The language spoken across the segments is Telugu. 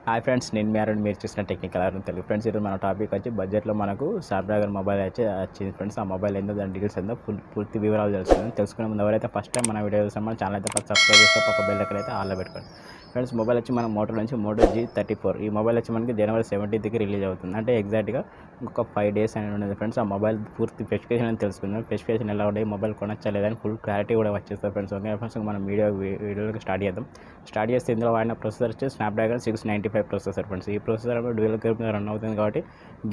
హాయ్ ఫ్రెండ్స్, నేను మీ అరుణ్. మీరు చూసిన టెక్నికల్ అరుణ్ తెలుగు. ఫ్రెండ్స్, ఈరోజు మన టాపిక్ వచ్చి బడ్జెట్లో మనకు స్నాప్డ్రాగన్ మొబైల్ అయితే వచ్చింది ఫ్రెండ్స్. ఆ మొబైల్ ఏందో దాని డీటెయిల్స్ ఏందో పూర్తి వివరాలు తెలుసుకునే ముందు ఎవరైతే ఫస్ట్ టైం మన వీడియో చూస్తాం మన ఛానల్ అయితే ఫస్ట్ సబ్స్క్రైబ్ చేస్తే పక్క బెల్ అయితే ఆల్లో పెట్టుకోండి ఫ్రెండ్స్. మొబైల్ వచ్చి మన మోటో నుంచి మోటో G34. ఈ మొబైల్ వచ్చి మనకి జనవరి 17th రిలీజ్ అవుతుంది. అంటే ఎగ్జాక్ట్గా ఇంకొక 5 days అని ఉండదు ఫ్రెండ్స్. ఆ మొబైల్ పూర్తి స్పెసిఫికేషన్ అని తెలుసుకుందాం. స్పెసిఫికేషన్ ఎలా ఉండే మొబైల్ కొనచ్చలేదని ఫుల్ క్లారిటీ కూడా వచ్చేస్తుంది ఫ్రెండ్స్. ఓకే ఫ్రెండ్స్, మనం వీడియోకి స్టార్ట్ చేస్తే ఇందులో వాడిన ప్రొసెసర్ వచ్చి స్నాప్డ్రాగన్ 695 ప్రొసెసర్ ఫ్రెండ్స్. ఈ ప్రొసెసర్ డ్యూయల్ కోర్ మీద రన్ అవుతుంది కాబట్టి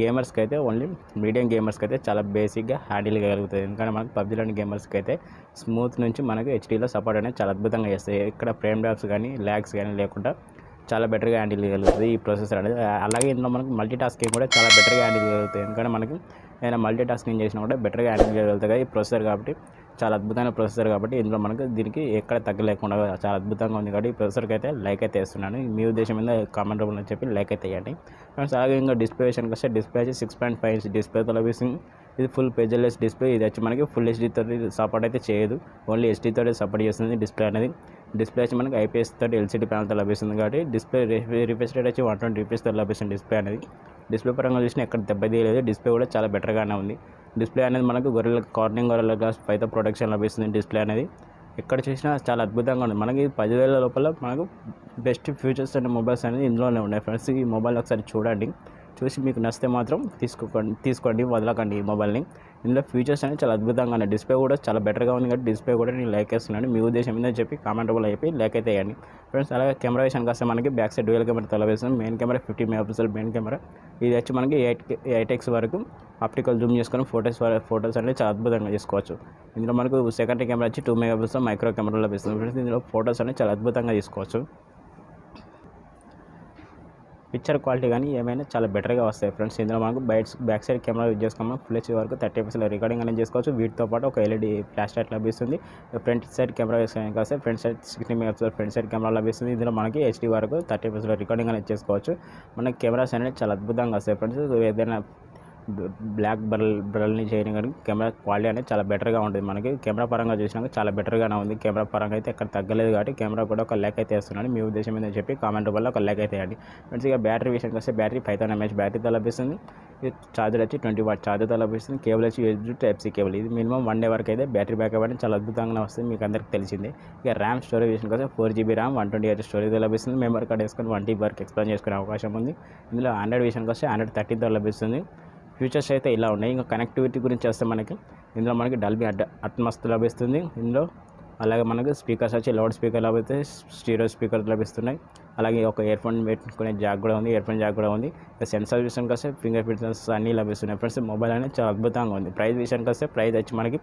గేమర్స్కి అయితే ఓన్లీ మీడియం గేమర్స్కి అయితే చాలా బేసిక్గా హ్యాండిల్ చేయగలుగుతుంది. ఎందుకంటే మనకు పబ్జీలోని గేమర్స్కి అయితే స్మూత్ నుంచి మనకు హెచ్డీలో సపోర్ట్ అనేది చాలా అద్భుతంగా చేస్తాయి. ఇక్కడ ఫ్రేమ్ డ్రాప్స్ కానీ ల్యాగ్స్ కానీ లేకుండా చాలా బెటర్గా హ్యాండిల్ చేయగలుగుతుంది ఈ ప్రొసెసర్ అనేది. అలాగే ఇందులో మనకు మల్టీ టాస్కింగ్ కూడా చాలా బెటర్గా హ్యాండిల్ చేయగలుగుతుంది. ఎందుకంటే మనకి ఏదైనా మల్టీ టాస్కింగ్ చేసినా కూడా బెటర్గా హ్యాండిల్ చేయగలుగుతుంది ఈ ప్రొసెసర్ కాబట్టి. చాలా అద్భుతమైన ప్రొసెసర్ కాబట్టి ఇందులో మనకు దీనికి ఎక్కడ తగ్గలేకుండా చాలా అద్భుతంగా ఉంది కాబట్టి ఈ ప్రొసెసర్కి అయితే లైక్ అయితే వేస్తున్నాను. మీ ఉద్దేశం మీద కామెంట్ రూపంలో చెప్పి లైక్ అయితే వేయండి ఫ్రెండ్స్. అలాగే ఇంకా డిస్ప్లే విషయానికి వస్తే డిస్ప్లే వచ్చి 6.5 inch డిస్ప్లేతో లభిస్తుంది. ఇది ఫుల్ పేజర్లెస్ డిస్ప్లే. ఇది వచ్చి మనకి ఫుల్ హెచ్డీ తోటి సపోర్ట్ అయితే చేయదు, ఓన్లీ హెచ్డీ తోటి సపోర్ట్ చేస్తుంది డిస్ప్లే అనేది. డిస్ప్లే వచ్చి మనకి IPS తోటి LCD ప్యానల్తో లభిస్తుంది కాబట్టి డిస్ప్లే రిఫ్రెష్ రేట్ వచ్చి 120 fps తో లభిస్తుంది డిస్ప్లే అనేది. డిస్ప్లే పరంగా చూసినా ఎక్కడ దెబ్బతీయలేదు. డిస్ప్లే కూడా చాలా బెటర్గానే ఉంది. డిస్ప్లే అనేది మనకు కార్నింగ్ గొరిల్లా గ్లాస్ 5తో ప్రొటెక్షన్ లభిస్తుంది. డిస్ప్లే అనేది ఎక్కడ చూసినా చాలా అద్భుతంగా ఉంది. మనకి 10,000 లోపల మనకు బెస్ట్ ఫీచర్స్ అనే మొబైల్స్ అనేది ఇందులోనే ఉన్నాయి ఫ్రెండ్స్. ఈ మొబైల్ ఒకసారి చూడండి, చూసి మీకు నచ్చితే మాత్రం తీసుకోండి, వదలకండి ఈ మొబైల్ని. ఇందులో ఫీచర్స్ అనేది చాలా అద్భుతంగా ఉన్నాయి. డిస్ప్లే కూడా చాలా బెటర్గా ఉంది కాబట్టి డిస్ప్లే కూడా నేను లైక్ వేస్తున్నాను. మీ ఉద్దేశం ఏంటో చెప్పి కామెంట్ రూపంలో చెప్పి లైక్ అయితే వేయండి ఫ్రెండ్స్. అలాగే కెమెరా విషయానికి వస్తే మనకి బ్యాక్ సైడ్ డ్యూయల్ కెమెరా లభిస్తుంది. Main camera 50 MP main camera. ఇది వచ్చి మనకి 8x వరకు ఆప్టికల్ జూమ్ చేసుకొని ఫోటోస్ అనేది చాలా అద్భుతంగా చేసుకోవచ్చు. ఇందులో మనకు సెకండరీ కెమెరా వచ్చి 2 MP మైక్రో కెమెరా లభిస్తుంది ఫ్రెండ్స్. ఇందులో ఫోటోస్ అనేది చాలా అద్భుతంగా తీసుకోవచ్చు. పిక్చర్ క్వాలిటీ కానీ ఏమైనా చాలా బెటర్గా వస్తాయి ఫ్రెండ్స్. ఇందులో మనకు బ్యాక్ సైడ్ కెమెరా యూజ్ చేసుకోమని ఫుల్ హెచ్డీ వరకు 30 fps రికార్డింగ్ అనేది చేసుకోవచ్చు. వీటితో పాటు ఒక LED ఫ్లాష్ లైట్ లభిస్తుంది. ఫ్రంట్ సైడ్ కెమెరా వేసుకోవడానికి వస్తే front side 60 MP front side camera లభిస్తుంది. ఇందులో మనకి HD వరకు 30 fps రికార్డింగ్ అనేది చేసుకోవచ్చు. మనకి కెమెరాస్ అనేది చాలా అద్భుతంగా వస్తాయి ఫ్రెండ్స్. ఏదైనా బ్లాక్ బరల్ని చేయడం కానీ కెమెరా క్వాలిటీ అనేది చాలా బెటర్గా ఉంటుంది. మనకి కెమెరా పరంగా చూసినాక చాలా బెటర్గానే ఉంది. కెమెరా పరంగా అయితే ఎక్కడ తగ్గలేదు కాబట్టి కెమెరా కూడా ఒక లైక్ అయితే వేస్తున్నాను. మీ ఉద్దేశం ఏంటని చెప్పి కామెంట్ వల్ల ఒక లైక్ అయితే వేయండి ఫ్రెండ్స్. ఇక బ్యాటరీ విషయానికి వస్తే బ్యాటరీ 5000 mAh బ్యాటరీతో లభిస్తుంది. ఇది ఛార్జర్ వచ్చి 20 watt ఛార్జర్తో లభిస్తుంది. కేబుల్ వచ్చి USB Type-C కేబుల్. ఇది మినిమం 1 day వరకు అయితే బ్యాటరీ బ్యాకప్ అనేది చాలా అద్భుతంగా వస్తుంది, మీకు అందరికీ తెలిసిందే. ఇక ర్యామ్ స్టోరేజ్ విషయానికి వస్తే 4GB ర్యామ్ 128 స్టోరేజ్తో లభిస్తుంది. మెమరీ కార్డ్ వేసుకొని 1 TB వరకు ఎక్స్పాండ్ చేసుకునే అవకాశం ఉంది. ఇందులో ఆండ్రాయిడ్ విషయానికి వస్తే ఆండ్రాయిడ్ 13తో లభిస్తుంది. ఫీచర్స్ అయితే ఇలా ఉన్నాయి. ఇంకా కనెక్టివిటీ గురించి వస్తే మనకి ఇందులో మనకి డాల్బీ అట్మాస్ లభిస్తుంది. ఇందులో అలాగే మనకు స్పీకర్స్ వచ్చి లౌడ్ స్పీకర్ లభిస్తాయి, స్టీరియో స్పీకర్ లభిస్తున్నాయి. అలాగే ఒక ఇయర్ ఫోన్ పెట్టుకునే జాక్ కూడా ఉంది, ఇయర్ ఫోన్ జాక్ కూడా ఉంది. సెన్సార్ విషయానికి వస్తే ఫింగర్ ప్రింట్ సెన్సర్స్ అన్నీ లభిస్తున్నాయి ఫ్రెండ్స్. మొబైల్ అనేది చాలా అద్భుతంగా ఉంది. ప్రైస్ విషయానికి వస్తే ప్రైస్ వచ్చి మనకి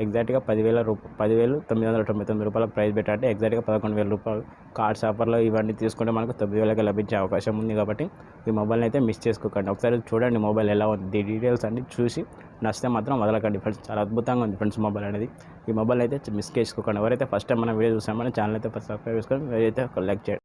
ఎగ్జాక్ట్గా 10,999 రూపాయల ప్రైస్ పెట్టాలంటే ఎగ్జాక్ట్గా 11,000 రూపాయలు. కార్డ్స్ ఆఫర్లో ఇవన్నీ తీసుకుంటే మనకు 9,000కి లభించే అవకాశం ఉంది కాబట్టి ఈ మొబైల్ని అయితే మిస్ చేసుకోకండి. ఒకసారి చూడండి మొబైల్ ఎలా ఉంది, డీటెయిల్స్ అన్ని చూసి నచ్చితే మాత్రం వదలకండి ఫ్రెండ్స్. చాలా అద్భుతంగా ఉంది ఫ్రెండ్స్ మొబైల్ అనేది. ఈ మొబైల్ అయితే మిస్ చేసుకోకండి. ఎవరైతే ఫస్ట్ టైం మన వీడియో చూసామో ఛానల్ అయితే సబ్స్క్రైబ్ చేసుకొని అయితే లైక్ చేయండి.